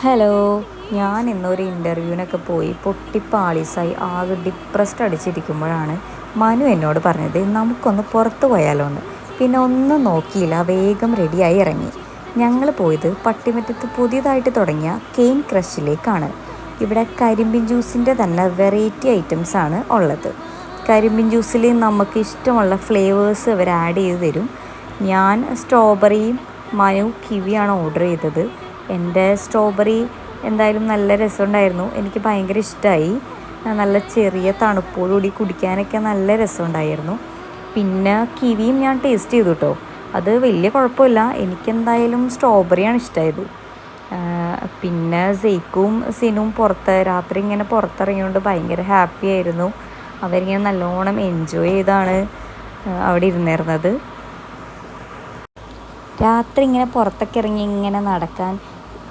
Hello, ഞാൻ ഇന്നൊരു ഇൻ്റർവ്യൂവിനൊക്കെ പോയി പൊട്ടിപ്പാളീസായി ആകെ ഡിപ്രസ്ഡ് അടിച്ചിരിക്കുമ്പോഴാണ് മനു എന്നോട് പറഞ്ഞത് നമുക്കൊന്ന് പുറത്ത് പോയാലോ എന്ന്. പിന്നെ ഒന്നും നോക്കിയില്ല, വേഗം റെഡിയായി ഇറങ്ങി. ഞങ്ങൾ പോയത് പട്ടിമറ്റത്ത് പുതിയതായിട്ട് തുടങ്ങിയ കെയിൻ ക്രഷിലേക്കാണ്. ഇവിടെ കരിമ്പിൻ ജ്യൂസിൻ്റെ തന്നെ വെറൈറ്റി ഐറ്റംസാണ് ഉള്ളത്. കരിമ്പിൻ ജ്യൂസിൽ നമുക്ക് ഇഷ്ടമുള്ള ഫ്ലേവേഴ്സ് അവർ ആഡ് ചെയ്ത് തരും. ഞാൻ സ്ട്രോബെറിയും മനു കിവിയാണ് ഓർഡർ ചെയ്തത്. എൻ്റെ സ്ട്രോബെറി എന്തായാലും നല്ല രസമുണ്ടായിരുന്നു, എനിക്ക് ഭയങ്കര ഇഷ്ടമായി. നല്ല ചെറിയ തണുപ്പോടുകൂടി കുടിക്കാനൊക്കെ നല്ല രസമുണ്ടായിരുന്നു. പിന്നെ കിവിയും ഞാൻ ടേസ്റ്റ് ചെയ്തു കേട്ടോ, അത് വലിയ കുഴപ്പമില്ല. എനിക്കെന്തായാലും സ്ട്രോബെറിയാണ് ഇഷ്ടമായത്. പിന്നെ സെയ്ക്കും സിനും രാത്രി ഇങ്ങനെ പുറത്തിറങ്ങിയോണ്ട് ഭയങ്കര ഹാപ്പി ആയിരുന്നു. അവരിങ്ങനെ നല്ലോണം എൻജോയ് ചെയ്താണ് അവിടെ ഇരുന്നിരുന്നത്. രാത്രി ഇങ്ങനെ പുറത്തൊക്കെ ഇറങ്ങി ഇങ്ങനെ നടക്കാൻ